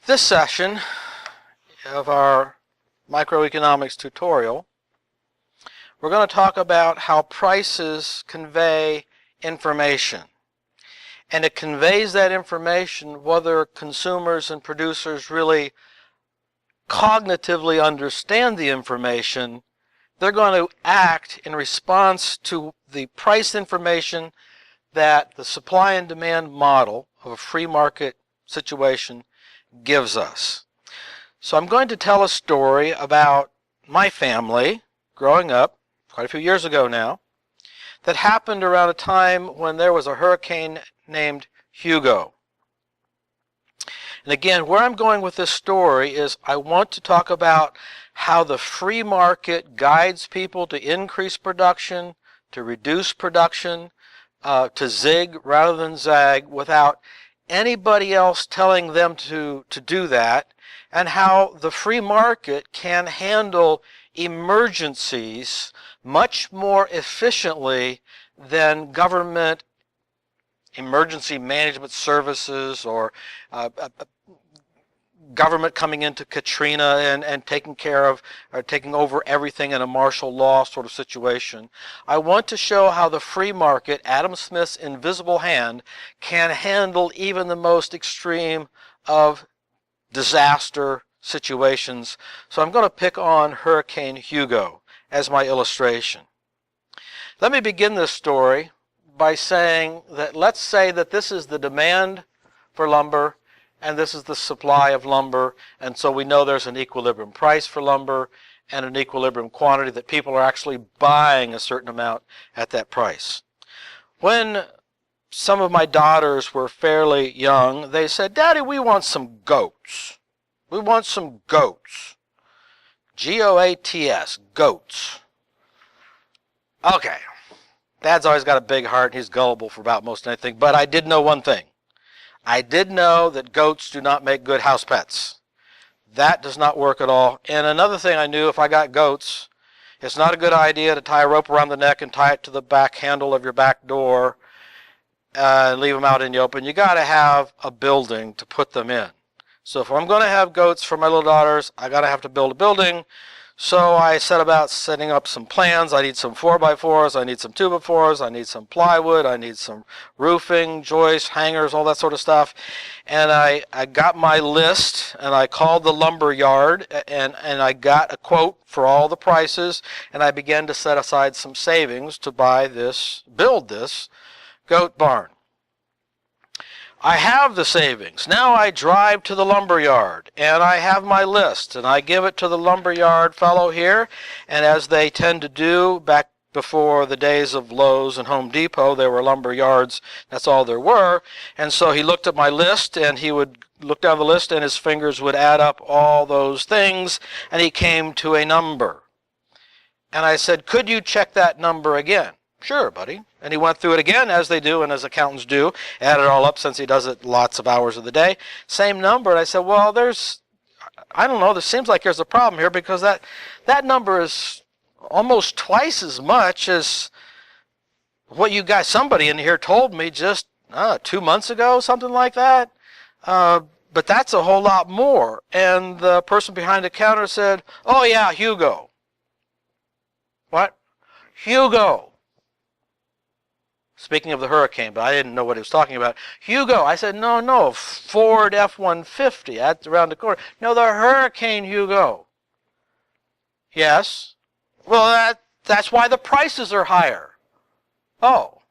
This session of our microeconomics tutorial, we're going to talk about how prices convey information. And it conveys that information whether consumers and producers really cognitively understand the information. They're going to act in response to the price information that the supply and demand model of a free market situation gives us. So I'm going to tell a story about my family growing up, quite a few years ago now, that happened around a time when there was a hurricane named Hugo. And again, where I'm going with this story is I want to talk about how the free market guides people to increase production, to reduce production, to zig rather than zag without anybody else telling them to do that, and how the free market can handle emergencies much more efficiently than government emergency management services or government coming into Katrina and taking care of or taking over everything in a martial law sort of situation. I want to show how the free market, Adam Smith's invisible hand, can handle even the most extreme of disaster situations. So I'm going to pick on Hurricane Hugo as my illustration. Let me begin this story by saying that let's say that this is the demand for lumber and this is the supply of lumber, and so we know there's an equilibrium price for lumber and an equilibrium quantity, that people are actually buying a certain amount at that price. When some of my daughters were fairly young, they said, "Daddy, we want some goats. We want some goats." G-O-A-T-S, goats. Okay. Dad's always got a big heart. He's gullible for about most anything, but I did know one thing. I did know that goats do not make good house pets. That does not work at all. And another thing I knew, if I got goats, it's not a good idea to tie a rope around the neck and tie it to the back handle of your back door and leave them out in the open. You got to have a building to put them in. So if I'm going to have goats for my little daughters, I got to have to build a building. So I set about setting up some plans. I need some 4x4s, I need some 2x4s, I need some plywood, I need some roofing, joists, hangers, all that sort of stuff. And I got my list, and I called the lumber yard, and I got a quote for all the prices, and I began to set aside some savings to build this goat barn. I have the savings. Now I drive to the lumber yard and I have my list and I give it to the lumber yard fellow here, and as they tend to do back before the days of Lowe's and Home Depot, there were lumber yards, that's all there were. And so he looked at my list and he would look down the list and his fingers would add up all those things and he came to a number. And I said, "Could you check that number again?" "Sure, buddy." And he went through it again, as they do and as accountants do, add it all up since he does it lots of hours of the day. Same number. And I said, "Well, I don't know, there seems like there's a problem here, because that number is almost twice as much as what you guys, somebody in here told me just 2 months ago, something like that. But that's a whole lot more." And the person behind the counter said, "Oh yeah, Hugo." "What?" "Hugo." Speaking of the hurricane, but I didn't know what he was talking about. "Hugo." I said, No, Ford F-150, that's around the corner." "No, the Hurricane Hugo." "Yes." "Well, that's why the prices are higher." "Oh."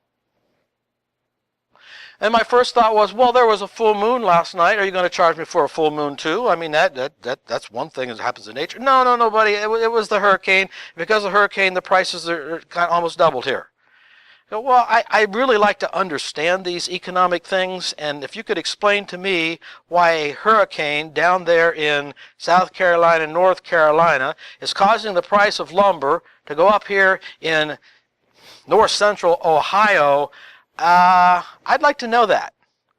And my first thought was, well, there was a full moon last night. Are you going to charge me for a full moon too? I mean, that's one thing that happens in nature. No, buddy. It was the hurricane. Because of the hurricane, the prices are kind of almost doubled here. Well, I really like to understand these economic things, and if you could explain to me why a hurricane down there in South Carolina, North Carolina, is causing the price of lumber to go up here in north central Ohio, I'd like to know that.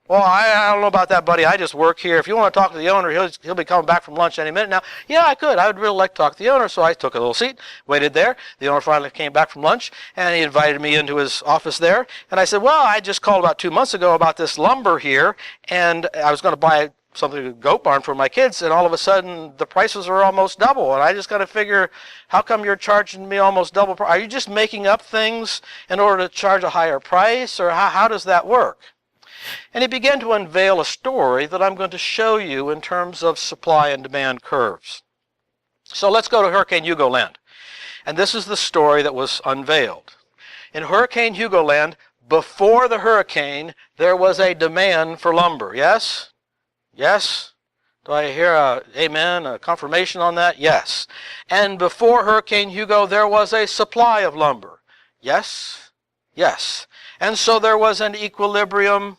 "Well, I don't know about that, buddy. I just work here. If you want to talk to the owner, he'll be coming back from lunch any minute now." "Yeah, I could. I would really like to talk to the owner." So I took a little seat, waited there. The owner finally came back from lunch, and he invited me into his office there. And I said, "Well, I just called about 2 months ago about this lumber here, and I was going to buy something, a goat barn for my kids, and all of a sudden the prices are almost double. And I just got to figure, how come you're charging me almost double? Are you just making up things in order to charge a higher price, or how does that work? And he began to unveil a story that I'm going to show you in terms of supply and demand curves. So let's go to Hurricane Hugo land. And this is the story that was unveiled. In Hurricane Hugo land, before the hurricane, there was a demand for lumber. Yes? Yes? Do I hear a amen, a confirmation on that? Yes. And before Hurricane Hugo, there was a supply of lumber. Yes? Yes. And so there was an equilibrium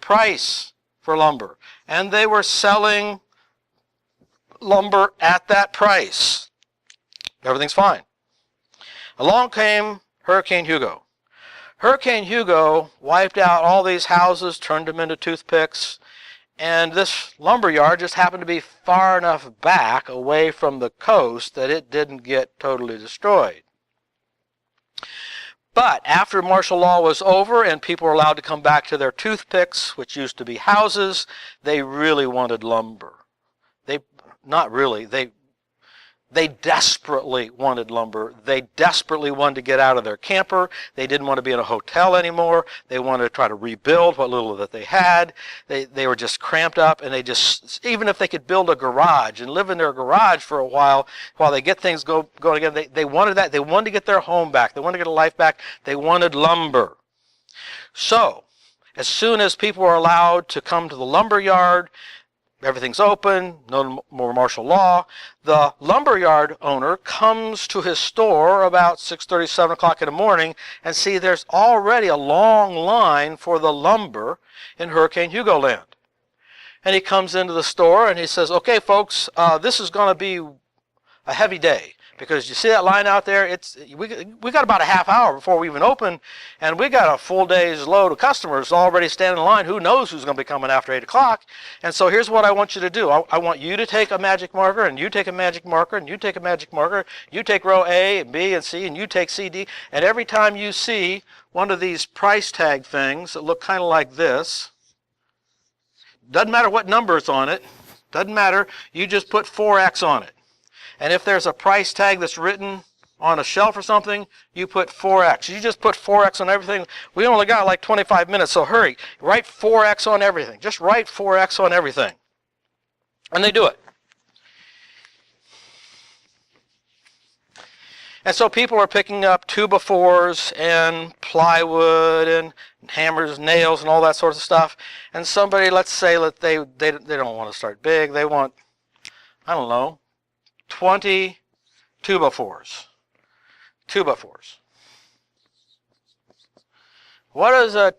price for lumber. And they were selling lumber at that price. Everything's fine. Along came Hurricane Hugo. Hurricane Hugo wiped out all these houses, turned them into toothpicks, and this lumber yard just happened to be far enough back away from the coast that it didn't get totally destroyed. But after martial law was over and people were allowed to come back to their toothpicks, which used to be houses, they really wanted lumber. They desperately wanted lumber. They desperately wanted to get out of their camper. They didn't want to be in a hotel anymore. They wanted to try to rebuild what little that they had. They were just cramped up, and even if they could build a garage and live in their garage for a while they get things going again, they wanted that. They wanted to get their home back. They wanted to get a life back. They wanted lumber. So, as soon as people were allowed to come to the lumber yard, everything's open, no more martial law. The lumberyard owner comes to his store about 6:30, 7 o'clock in the morning, and see there's already a long line for the lumber in Hurricane Hugo land. And he comes into the store and he says, okay, folks, this is going to be a heavy day. Because you see that line out there, we got about a half hour before we even open, and we got a full day's load of customers already standing in line. Who knows who's going to be coming after 8 o'clock? And so here's what I want you to do. I want you to take a magic marker, and you take a magic marker, and you take a magic marker. You take row A and B and C, and you take C, D. And every time you see one of these price tag things that look kind of like this, doesn't matter what number it's on it, doesn't matter, you just put 4X on it. And if there's a price tag that's written on a shelf or something, you put 4X. You just put 4X on everything. We only got like 25 minutes, so hurry. Write 4X on everything. Just write 4X on everything. And they do it. And so people are picking up 2x4s and plywood and hammers, nails, and all that sort of stuff. And somebody, let's say that they don't want to start big. They want, I don't know, 20 2x4s. 2x4s. What does a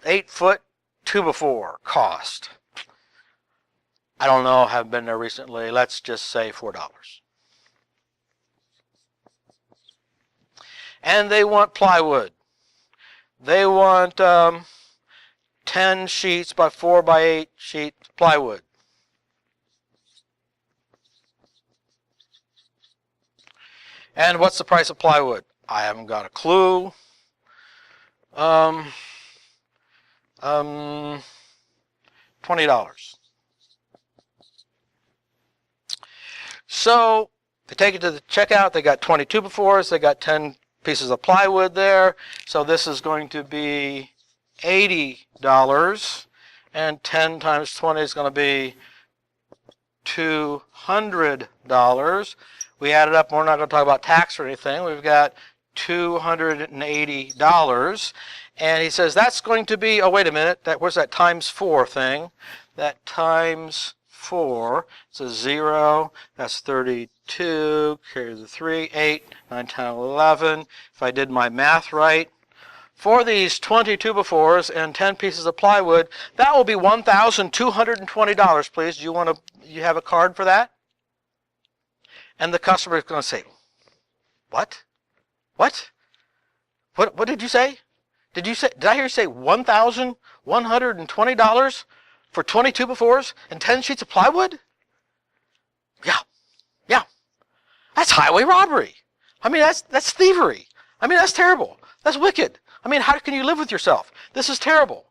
8-foot 2x4 cost? I don't know. I haven't been there recently. Let's just say $4. And they want plywood. They want 10 sheets by 4 by 8 sheet plywood. And what's the price of plywood? I haven't got a clue. $20. So they take it to the checkout. They got 20 2x4s. They got 10 pieces of plywood there. So this is going to be $80. And 10 times 20 is going to be $200. We added up, we're not going to talk about tax or anything. We've got $280. And he says that's going to be, oh, wait a minute, where's that times 4 thing? That times 4, it's a 0, that's 32, carry the 3, 8, 9, 10, 11. If I did my math right, for these 20 2x4s and 10 pieces of plywood, that will be $1,220, please. Do you have a card for that? And the customer is going to say, what? What? What did you say? Did I hear you say $1,120 for 20 2x4s and 10 sheets of plywood? Yeah. That's highway robbery. I mean, that's thievery. I mean, that's terrible. That's wicked. I mean, how can you live with yourself? This is terrible.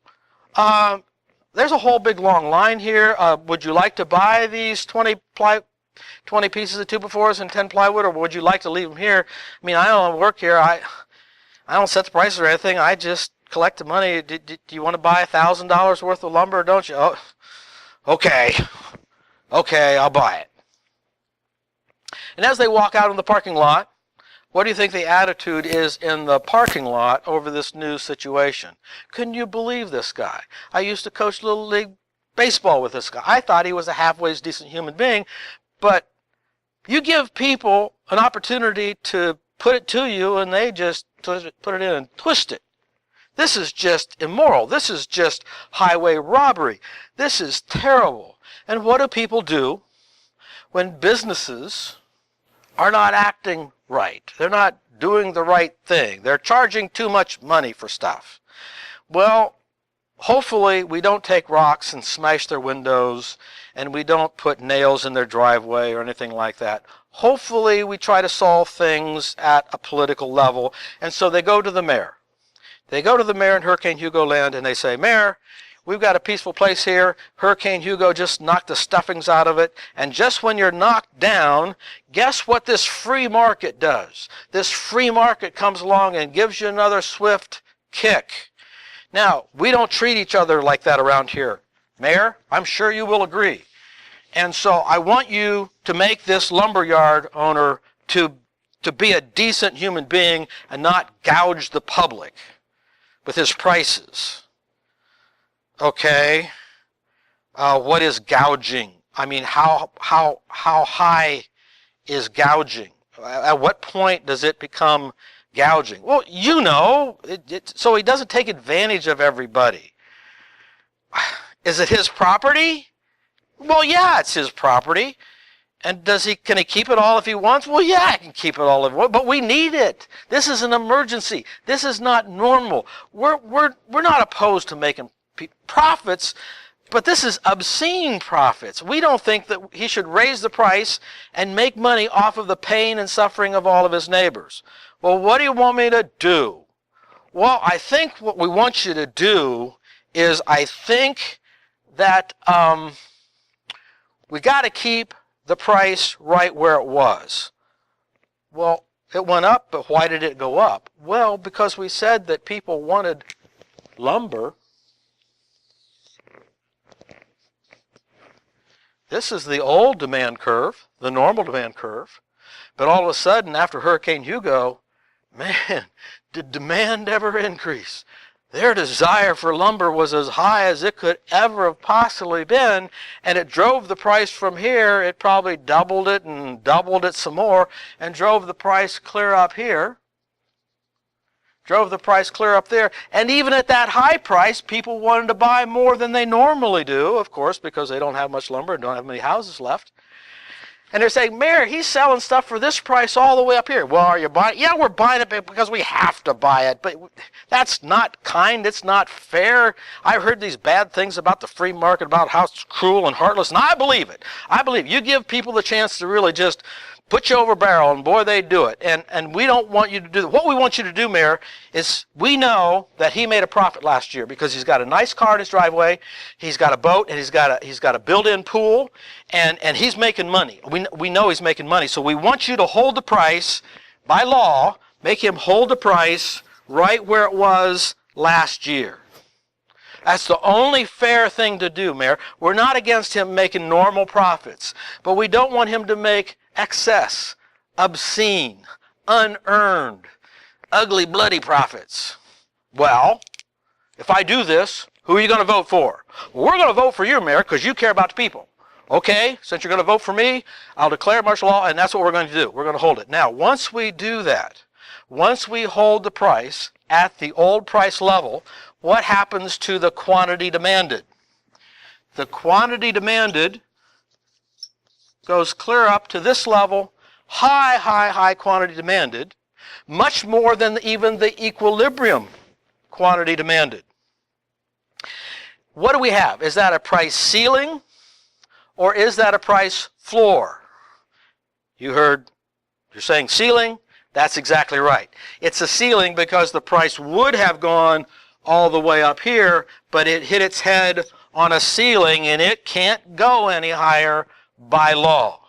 there's a whole big long line here. Would you like to buy these 20 pieces of 2x4s and 10 plywood, or would you like to leave them here? I mean, I don't work here. I don't set the prices or anything. I just collect the money. Do you want to buy $1,000 worth of lumber, don't you? Oh, okay. Okay, I'll buy it. And as they walk out in the parking lot, what do you think the attitude is in the parking lot over this new situation? Couldn't you believe this guy? I used to coach Little League baseball with this guy. I thought he was a halfway decent human being, but you give people an opportunity to put it to you, and they just put it in and twist it. This is just immoral. This is just highway robbery. This is terrible. And what do people do when businesses are not acting right? They're not doing the right thing. They're charging too much money for stuff. Well, hopefully we don't take rocks and smash their windows, and we don't put nails in their driveway or anything like that. Hopefully we try to solve things at a political level. And so they go to the mayor. They go to the mayor in Hurricane Hugo land and they say, Mayor, we've got a peaceful place here. Hurricane Hugo just knocked the stuffings out of it. And just when you're knocked down, guess what this free market does? This free market comes along and gives you another swift kick. Now, we don't treat each other like that around here. Mayor, I'm sure you will agree. And so I want you to make this lumberyard owner to be a decent human being and not gouge the public with his prices. Okay, what is gouging? I mean, how high is gouging? At what point does it become gouging? Well, you know, so he doesn't take advantage of everybody. Is it his property? Well, yeah, it's his property. And can he keep it all if he wants? Well, yeah, he can keep it all if he wants, but we need it. This is an emergency. This is not normal. We're not opposed to making profits, but this is obscene profits. We don't think that he should raise the price and make money off of the pain and suffering of all of his neighbors. Well, what do you want me to do? Well, I think what we want you to do is I think that we got to keep the price right where it was. Well, it went up, but why did it go up? Well, because we said that people wanted lumber. This is the old demand curve, the normal demand curve. But all of a sudden, after Hurricane Hugo, man, did demand ever increase. Their desire for lumber was as high as it could ever have possibly been, and it drove the price from here. It probably doubled it and doubled it some more, and drove the price clear up here. Drove the price clear up there. And even at that high price, people wanted to buy more than they normally do, of course, because they don't have much lumber and don't have many houses left. And they're saying, Mayor, he's selling stuff for this price all the way up here. Well, are you buying it? Yeah, we're buying it because we have to buy it. But that's not kind. It's not fair. I've heard these bad things about the free market, about how it's cruel and heartless, and I believe it. I believe you give people the chance to really just put you over a barrel, and boy, they do it. And we don't want you to do that. What we want you to do, Mayor, is we know that he made a profit last year because he's got a nice car in his driveway, he's got a boat, and he's got a built-in pool, and he's making money. We know he's making money, so we want you to hold the price by law, make him hold the price right where it was last year. That's the only fair thing to do, Mayor. We're not against him making normal profits, but we don't want him to make excess, obscene, unearned, ugly, bloody profits. Well, if I do this, who are you going to vote for? Well, we're going to vote for you, Mayor, because you care about the people. Okay, since you're going to vote for me, I'll declare martial law, and that's what we're going to do. We're going to hold it. Now, once we do that, once we hold the price at the old price level, what happens to the quantity demanded? The quantity demanded goes clear up to this level, high quantity demanded, much more than even the equilibrium quantity demanded. What do we have? Is that a price ceiling or is that a price floor? You're saying ceiling? That's exactly right. It's a ceiling because the price would have gone all the way up here, but it hit its head on a ceiling, and it can't go any higher by law.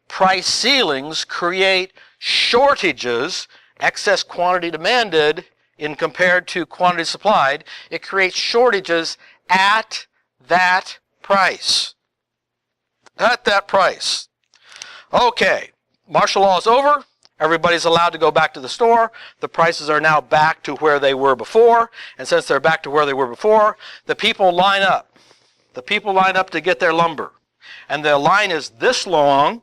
Price ceilings create shortages, excess quantity demanded in compared to quantity supplied. It creates shortages at that price. At that price. Okay, martial law is over. Everybody's allowed to go back to the store. The prices are now back to where they were before. And since they're back to where they were before, the people line up. The people line up to get their lumber. And the line is this long.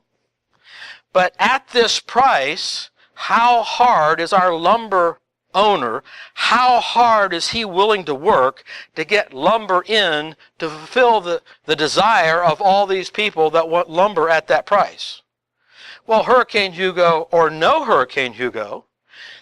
But at this price, how hard is our lumber owner, how hard is he willing to work to get lumber in to fulfill the desire of all these people that want lumber at that price? Well, Hurricane Hugo or no Hurricane Hugo,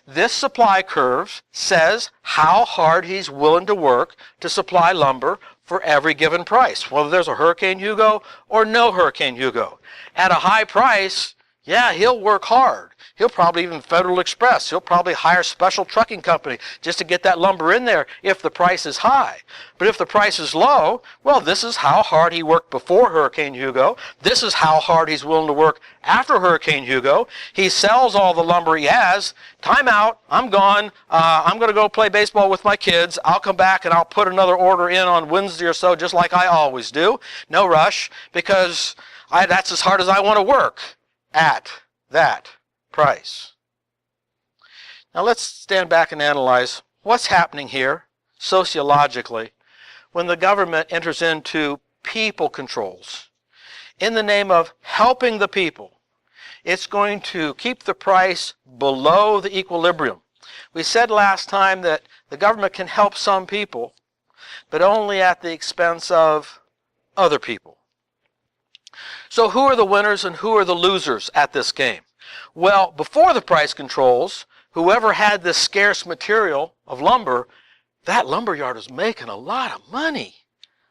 this supply curve says how hard he's willing to work to supply lumber for every given price, whether there's a Hurricane Hugo or no Hurricane Hugo. At a high price, yeah, he'll work hard. He'll probably even Federal Express. He'll probably hire a special trucking company just to get that lumber in there if the price is high. But if the price is low, well, this is how hard he worked before Hurricane Hugo. This is how hard he's willing to work after Hurricane Hugo. He sells all the lumber he has. Time out. I'm gone. I'm going to go play baseball with my kids. I'll come back and I'll put another order in on Wednesday or so, just like I always do. No rush, because that's as hard as I want to work at that price. Now let's stand back and analyze what's happening here sociologically when the government enters into people controls. In the name of helping the people, it's going to keep the price below the equilibrium. We said last time that the government can help some people, but only at the expense of other people. So who are the winners and who are the losers at this game? Well, before the price controls, whoever had this scarce material of lumber, that lumber yard was making a lot of money.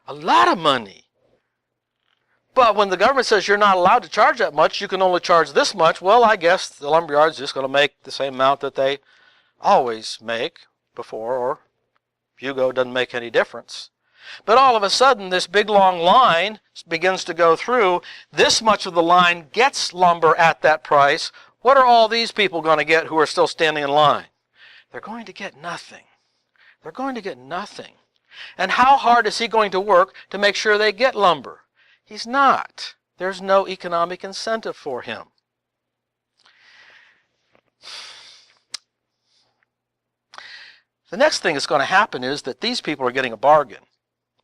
A lot of money. But when the government says you're not allowed to charge that much, you can only charge this much, well, I guess the lumber yard's just going to make the same amount that they always make before, or Hugo doesn't make any difference. But all of a sudden, this big long line begins to go through. This much of the line gets lumber at that price. What are all these people going to get who are still standing in line? They're going to get nothing. They're going to get nothing. And how hard is he going to work to make sure they get lumber? He's not. There's no economic incentive for him. The next thing that's going to happen is that these people are getting a bargain.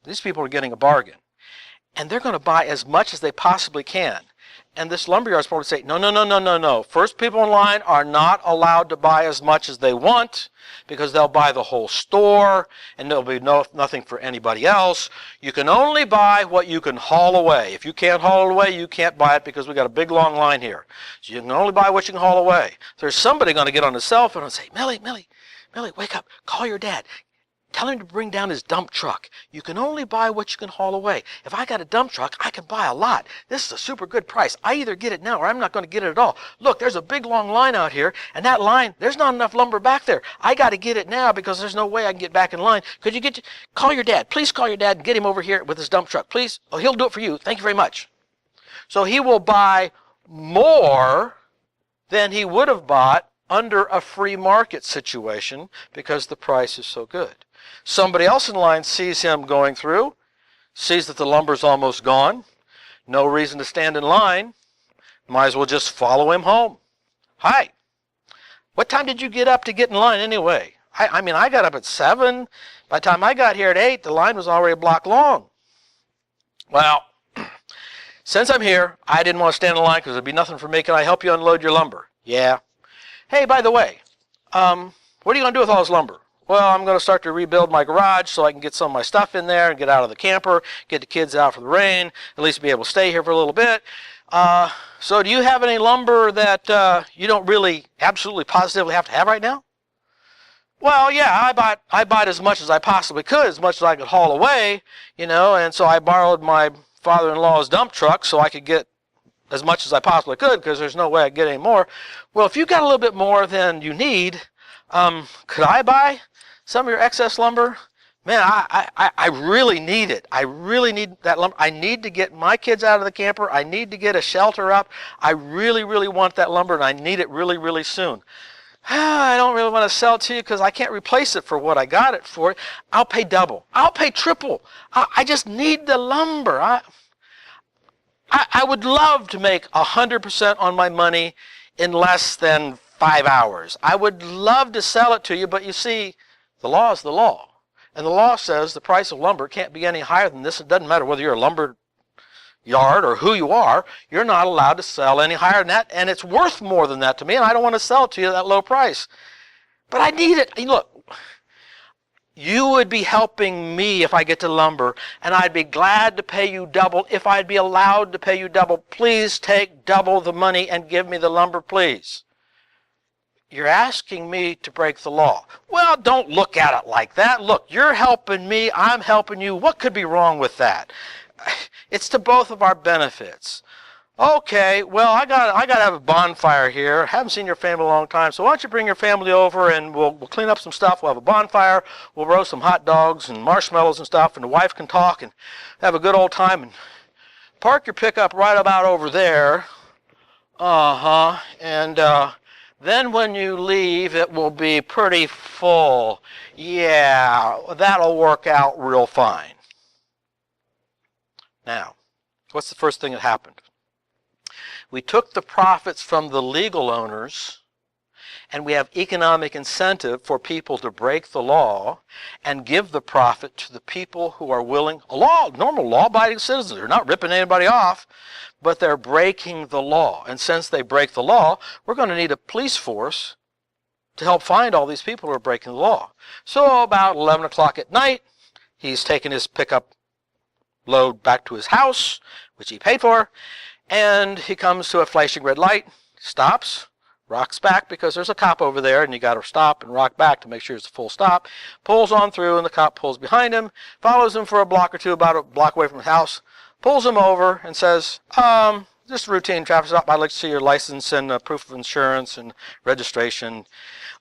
These people are getting a bargain. And they're going to buy as much as they possibly can. And this lumberyard is going to say, no, no, no, no, no, no. First people in line are not allowed to buy as much as they want because they'll buy the whole store and there'll be nothing for anybody else. You can only buy what you can haul away. If you can't haul it away, you can't buy it because we've got a big long line here. So you can only buy what you can haul away. There's somebody going to get on the cell phone and say, Millie, wake up. Call your dad. Tell him to bring down his dump truck. You can only buy what you can haul away. If I got a dump truck, I can buy a lot. This is a super good price. I either get it now or I'm not going to get it at all. Look, there's a big long line out here, and that line, there's not enough lumber back there. I got to get it now because there's no way I can get back in line. Could you call your dad? Please call your dad and get him over here with his dump truck. Please. Oh, he'll do it for you. Thank you very much. So he will buy more than he would have bought under a free market situation because the price is so good. Somebody else in line sees him going through, sees that the lumber's almost gone, no reason to stand in line, might as well just follow him home. Hi, what time did you get up to get in line anyway? I mean, I got up at 7. By the time I got here at 8, the line was already a block long. Well, since I'm here, I didn't want to stand in line because there'd be nothing for me. Can I help you unload your lumber? Yeah. Hey, by the way, what are you going to do with all this lumber? Well, I'm going to start to rebuild my garage so I can get some of my stuff in there and get out of the camper, get the kids out for the rain, at least be able to stay here for a little bit. So do you have any lumber that you don't really absolutely positively have to have right now? Well, yeah, I bought as much as I possibly could, as much as I could haul away, and so I borrowed my father-in-law's dump truck so I could get as much as I possibly could because there's no way I'd get any more. Well, if you got a little bit more than you need, could I buy some of your excess lumber? Man, I really need it. I really need that lumber. I need to get my kids out of the camper. I need to get a shelter up. I really, really want that lumber, and I need it really, really soon. I don't really want to sell it to you because I can't replace it for what I got it for. I'll pay double. I'll pay triple. I just need the lumber. I would love to make 100% on my money in less than 5 hours. I would love to sell it to you, but you see, the law is the law. And the law says the price of lumber can't be any higher than this. It doesn't matter whether you're a lumber yard or who you are. You're not allowed to sell any higher than that. And it's worth more than that to me. And I don't want to sell it to you at that low price. But I need it. Look, you would be helping me if I get to lumber. And I'd be glad to pay you double if I'd be allowed to pay you double. Please take double the money and give me the lumber, please. You're asking me to break the law. Well, don't look at it like that. Look, you're helping me, I'm helping you. What could be wrong with that? It's to both of our benefits. Okay, well, I got to have a bonfire here. I haven't seen your family in a long time, so why don't you bring your family over and we'll clean up some stuff. We'll have a bonfire. We'll roast some hot dogs and marshmallows and stuff, and the wife can talk and have a good old time. And park your pickup right about over there. And then when you leave, it will be pretty full. Yeah, that'll work out real fine. Now, what's the first thing that happened? We took the profits from the legal owners, and we have economic incentive for people to break the law and give the profit to the people who are willing, normal law-abiding citizens. They're not ripping anybody off, but they're breaking the law. And since they break the law, we're going to need a police force to help find all these people who are breaking the law. So about 11 o'clock at night, he's taking his pickup load back to his house, which he paid for, and he comes to a flashing red light, stops, rocks back because there's a cop over there, and you got to stop and rock back to make sure it's a full stop, pulls on through, and the cop pulls behind him, follows him for a block or two, about a block away from his house, pulls him over and says, just a routine traffic stop. I'd like to see your license and proof of insurance and registration.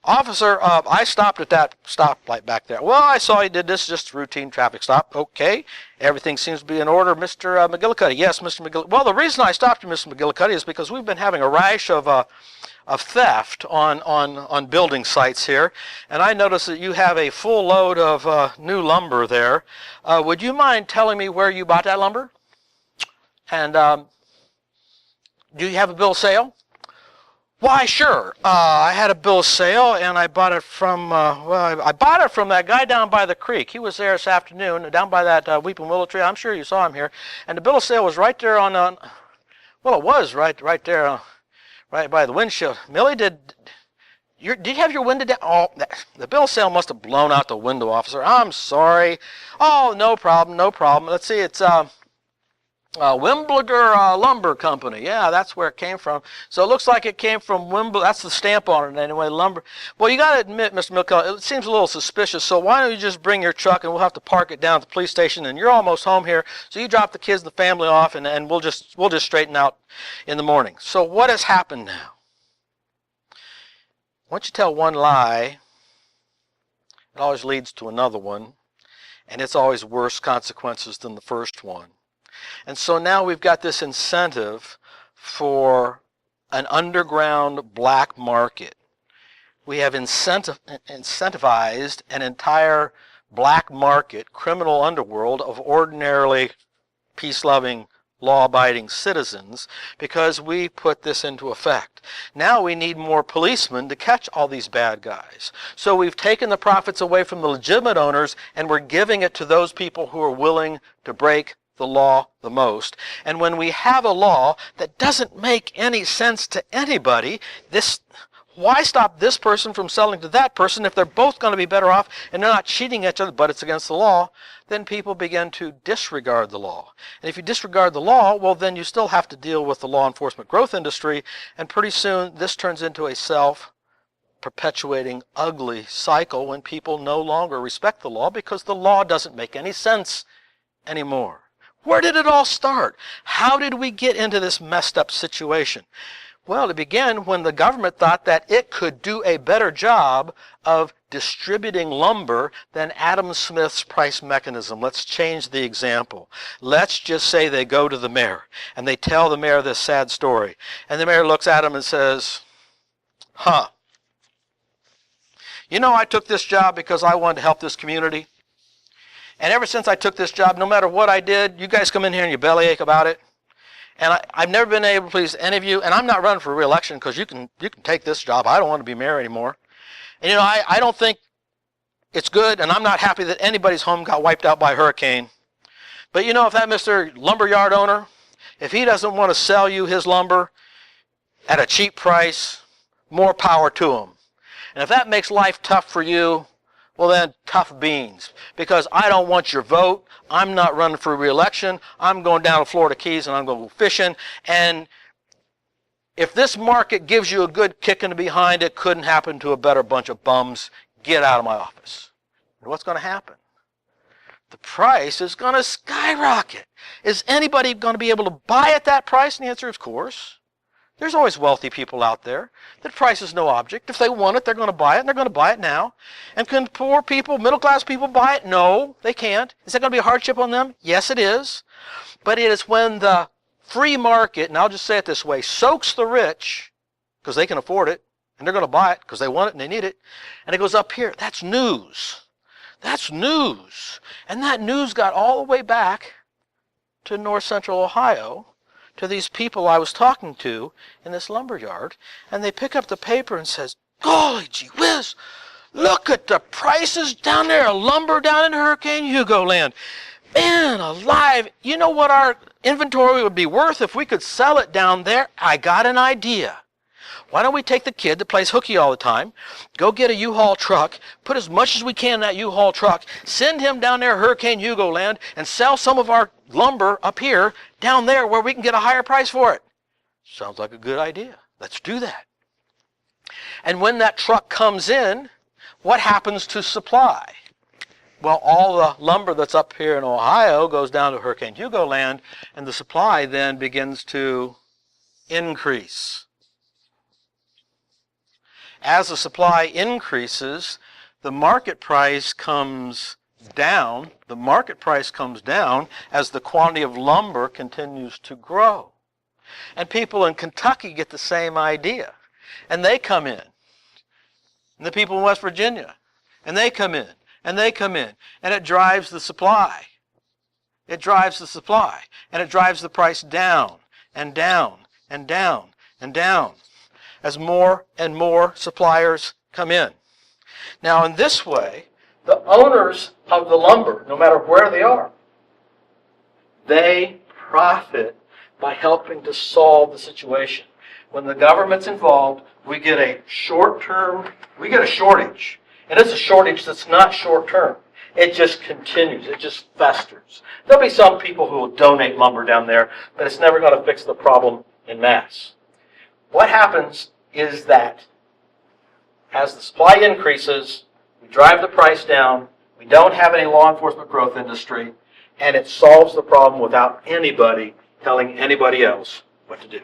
Officer, I stopped at that stoplight back there. Well, I saw you did this, just a routine traffic stop. Okay, everything seems to be in order. Mr. McGillicuddy. Yes, Mr. McGillicuddy. Well, the reason I stopped you, Mr. McGillicuddy, is because we've been having a rash of theft on building sites here, and I noticed that you have a full load of new lumber there. Would you mind telling me where you bought that lumber? And do you have a bill of sale? Why, sure. I had a bill of sale, and I bought it from, I bought it from that guy down by the creek. He was there this afternoon, down by that weeping willow tree. I'm sure you saw him here. And the bill of sale was right there on, well, it was right there, right by the windshield. Millie, did you have your window down? Oh, the bill of sale must have blown out the window, officer. I'm sorry. Oh, no problem, no problem. Let's see, it's, Wimbledon Lumber Company. Yeah, that's where it came from. So it looks like it came from Wimbledon. That's the stamp on it anyway, lumber. Well, you got to admit, Mr. McCullough, it seems a little suspicious. So why don't you just bring your truck and we'll have to park it down at the police station, and you're almost home here. So you drop the kids and the family off, and we'll just straighten out in the morning. So what has happened now? Once you tell one lie, it always leads to another one, and it's always worse consequences than the first one. And so now we've got this incentive for an underground black market. We have incentivized an entire black market, criminal underworld of ordinarily peace-loving, law-abiding citizens because we put this into effect. Now we need more policemen to catch all these bad guys. So we've taken the profits away from the legitimate owners and we're giving it to those people who are willing to break the law the most. And when we have a law that doesn't make any sense to anybody, why stop this person from selling to that person if they're both going to be better off and they're not cheating each other, but it's against the law? Then people begin to disregard the law. And if you disregard the law, well, then you still have to deal with the law enforcement growth industry, and pretty soon this turns into a self-perpetuating, ugly cycle when people no longer respect the law because the law doesn't make any sense anymore. Where did it all start? How did we get into this messed up situation? Well, it began when the government thought that it could do a better job of distributing lumber than Adam Smith's price mechanism. Let's change the example. Let's just say they go to the mayor and they tell the mayor this sad story. And the mayor looks at him and says, huh, you know, I took this job because I wanted to help this community. And ever since I took this job, no matter what I did, you guys come in here and you bellyache about it. And I've never been able to please any of you, and I'm not running for re-election because you can take this job. I don't want to be mayor anymore. And you know, I don't think it's good, and I'm not happy that anybody's home got wiped out by a hurricane. But you know, if that Mr. Lumberyard owner, if he doesn't want to sell you his lumber at a cheap price, more power to him. And if that makes life tough for you, well then, tough beans. Because I don't want your vote. I'm not running for re-election. I'm going down to Florida Keys and I'm going to go fishing. And if this market gives you a good kick in the behind, it couldn't happen to a better bunch of bums. Get out of my office. And what's going to happen? The price is going to skyrocket. Is anybody going to be able to buy at that price? And the answer is, of course. There's always wealthy people out there. The price is no object. If they want it, they're going to buy it, and they're going to buy it now. And can poor people, middle-class people buy it? No, they can't. Is that going to be a hardship on them? Yes, it is. But it is when the free market, and I'll just say it this way, soaks the rich, because they can afford it, and they're going to buy it because they want it and they need it, and it goes up here. That's news. That's news. And that news got all the way back to north central Ohio, to these people I was talking to in this lumber yard, and they pick up the paper and says, golly gee whiz, look at the prices down there of lumber down in Hurricane Hugo land. Man alive, you know what our inventory would be worth if we could sell it down there? I got an idea. Why don't we take the kid that plays hooky all the time, go get a U-Haul truck, put as much as we can in that U-Haul truck, send him down there Hurricane Hugo land, and sell some of our lumber up here, down there where we can get a higher price for it. Sounds like a good idea. Let's do that. And when that truck comes in, what happens to supply? Well, all the lumber that's up here in Ohio goes down to Hurricane Hugo land, and the supply then begins to increase. As the supply increases, the market price comes down. The market price comes down as the quantity of lumber continues to grow. And people in Kentucky get the same idea. And they come in. And the people in West Virginia. And they come in. And they come in. And it drives the supply. It drives the supply. And it drives the price down and down and down and down as more and more suppliers come in. Now, in this way, the owners of the lumber, no matter where they are, they profit by helping to solve the situation. When the government's involved, we get a short-term, we get a shortage. And it's a shortage that's not short-term. It just continues. It just festers. There'll be some people who will donate lumber down there, but it's never going to fix the problem en masse. What happens is that as the supply increases, we drive the price down, we don't have any law enforcement growth industry, and it solves the problem without anybody telling anybody else what to do.